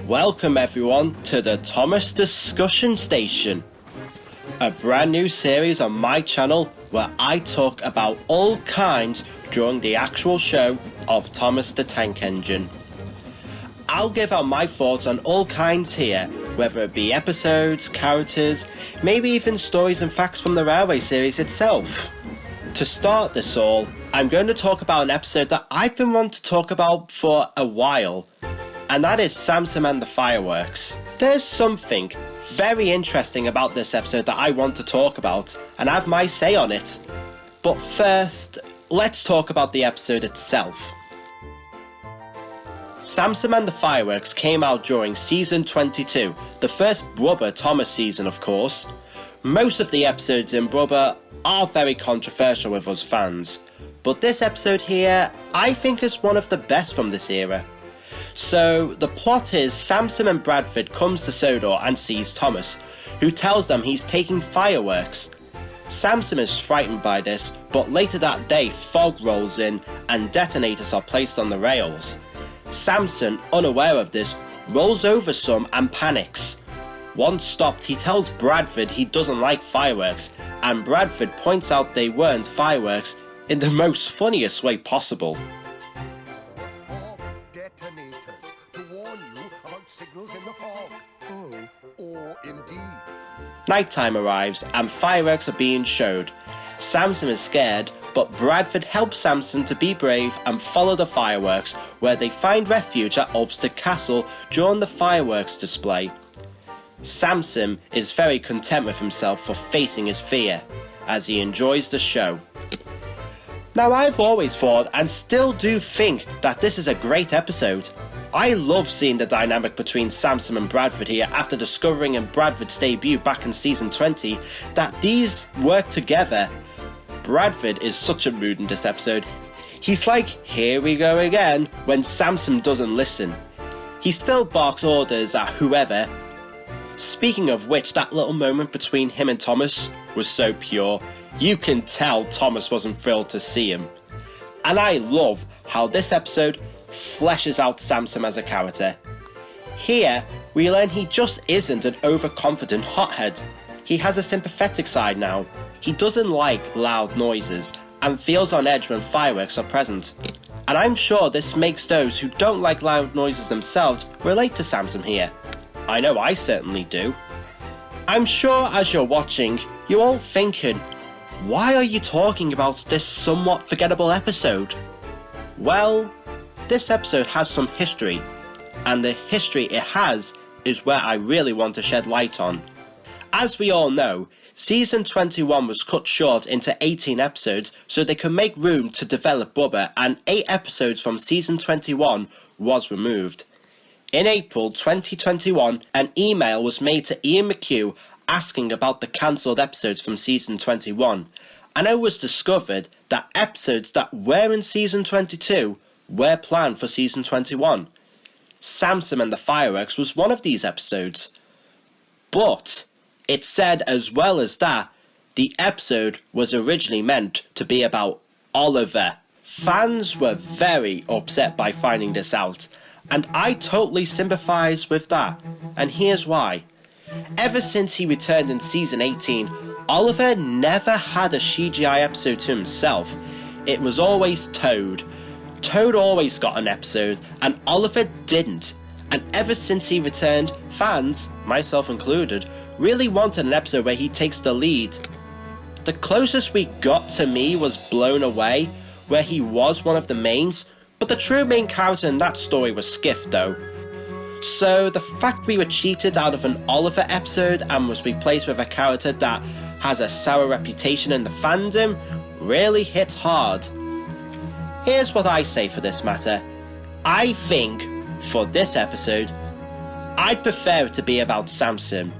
Welcome everyone to the Thomas Discussion Station, a brand new series on my channel where I talk about all kinds during the actual show of Thomas the Tank Engine. I'll give out my thoughts on all kinds here, whether it be episodes, characters, maybe even stories and facts from the Railway series itself. To start this all, I'm going to talk about an episode that I've been wanting to talk about for a while, and that is Samson and the Fireworks. There's something very interesting about this episode that I want to talk about, and have my say on it. But first, let's talk about the episode itself. Samson and the Fireworks came out during Season 22, the first Brubber Thomas season of course. Most of the episodes in Brubber are very controversial with us fans, but this episode here I think is one of the best from this era. So the plot is Samson and Bradford comes to Sodor and sees Thomas, who tells them he's taking fireworks. Samson is frightened by this, but later that day fog rolls in and detonators are placed on the rails. Samson, unaware of this, rolls over some and panics. Once stopped, he tells Bradford he doesn't like fireworks, and Bradford points out they weren't fireworks in the most funniest way possible. Signals in the fog. Or indeed. Nighttime arrives and fireworks are being showed. Samson is scared, but Bradford helps Samson to be brave and follow the fireworks, where they find refuge at Ulster Castle during the fireworks display. Samson is very content with himself for facing his fear, as he enjoys the show. Now I've always thought, and still do think, that this is a great episode. I love seeing the dynamic between Samson and Bradford here after discovering in Bradford's debut back in Season 20 that these work together. Bradford is such a mood in this episode. He's like, here we go again, when Samson doesn't listen. He still barks orders at whoever. Speaking of which, that little moment between him and Thomas was so pure. You can tell Thomas wasn't thrilled to see him. And I love how this episode fleshes out Samson as a character. Here, we learn he just isn't an overconfident hothead. He has a sympathetic side now. He doesn't like loud noises and feels on edge when fireworks are present. And I'm sure this makes those who don't like loud noises themselves relate to Samson here. I know I certainly do. I'm sure as you're watching, you're all thinking, why are you talking about this somewhat forgettable episode? Well, this episode has some history, and the history it has is where I really want to shed light on. As we all know, Season 21 was cut short into 18 episodes so they could make room to develop Brubber, and 8 episodes from Season 21 was removed. In April 2021, an email was made to Ian McHugh asking about the cancelled episodes from Season 21, and it was discovered that episodes that were in Season 22 were planned for Season 21. Samson and the Fireworks was one of these episodes. But it said as well as that, the episode was originally meant to be about Oliver. Fans were very upset by finding this out, and I totally sympathise with that, and here's why. Ever since he returned in Season 18, Oliver never had a CGI episode to himself. It was always Toad. Toad always got an episode, and Oliver didn't. And ever since he returned, fans, myself included, really wanted an episode where he takes the lead. The closest we got to me was Blown Away, where he was one of the mains, but the true main character in that story was Skiff though. So the fact we were cheated out of an Oliver episode and was replaced with a character that has a sour reputation in the fandom really hits hard. Here's what I say for this matter. I think, for this episode, I'd prefer it to be about Samson.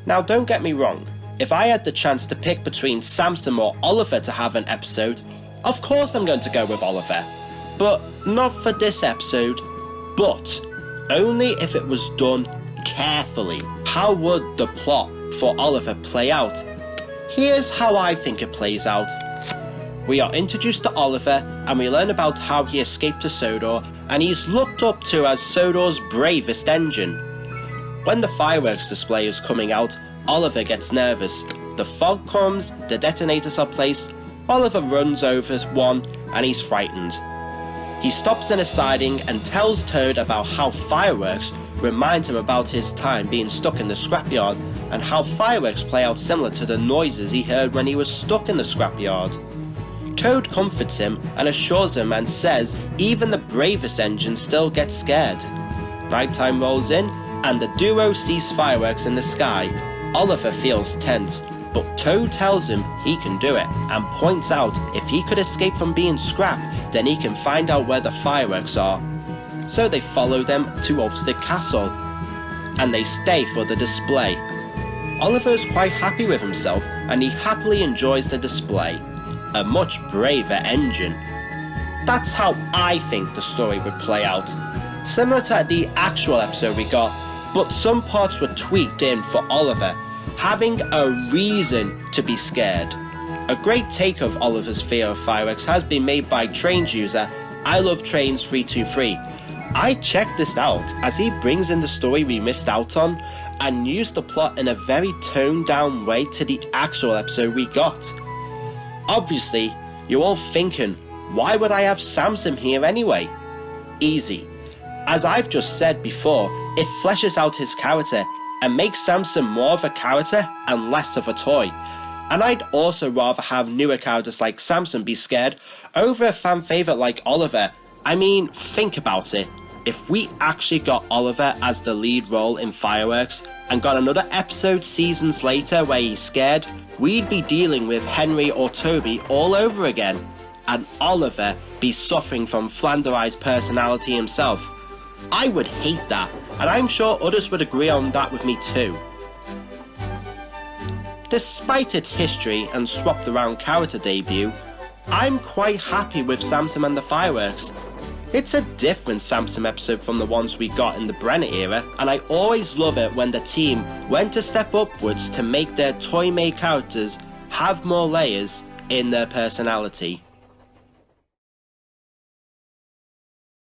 Now don't get me wrong, if I had the chance to pick between Samson or Oliver to have an episode, of course I'm going to go with Oliver. but not for this episode, but only if it was done carefully. How would the plot for Oliver play out? Here's how I think it plays out. We are introduced to Oliver and we learn about how he escaped to Sodor, and he's looked up to as Sodor's bravest engine. When the fireworks display is coming out, Oliver gets nervous. The fog comes, the detonators are placed, Oliver runs over one and he's frightened. He stops in a siding and tells Toad about how fireworks remind him about his time being stuck in the scrapyard, and how fireworks play out similar to the noises he heard when he was stuck in the scrapyard. Toad comforts him and assures him and says even the bravest engine still gets scared. Nighttime rolls in and the duo sees fireworks in the sky. Oliver feels tense, but Toad tells him he can do it and points out if he could escape from being scrap, then he can find out where the fireworks are. So they follow them to Ulfstead Castle and they stay for the display. Oliver is quite happy with himself and he happily enjoys the display. A much braver engine. That's how I think the story would play out. Similar to the actual episode we got, but some parts were tweaked in for Oliver, having a reason to be scared. A great take of Oliver's fear of fireworks has been made by Trains user I Love Trains 323. I checked this out as he brings in the story we missed out on and used the plot in a very toned down way to the actual episode we got. Obviously, you're all thinking, why would I have Samson here anyway? Easy. As I've just said before, it fleshes out his character and makes Samson more of a character and less of a toy. And I'd also rather have newer characters like Samson be scared over a fan favourite like Oliver. I mean, think about it. If we actually got Oliver as the lead role in Fireworks and got another episode seasons later where he's scared, we'd be dealing with Henry or Toby all over again, and Oliver be suffering from Flanderized personality himself. I would hate that, and I'm sure others would agree on that with me too. Despite its history and swapped around character debut, I'm quite happy with Samson and the Fireworks. It's a different Samson episode from the ones we got in the Brenner era, and I always love it when the team went a step upwards to make their toy-made characters have more layers in their personality.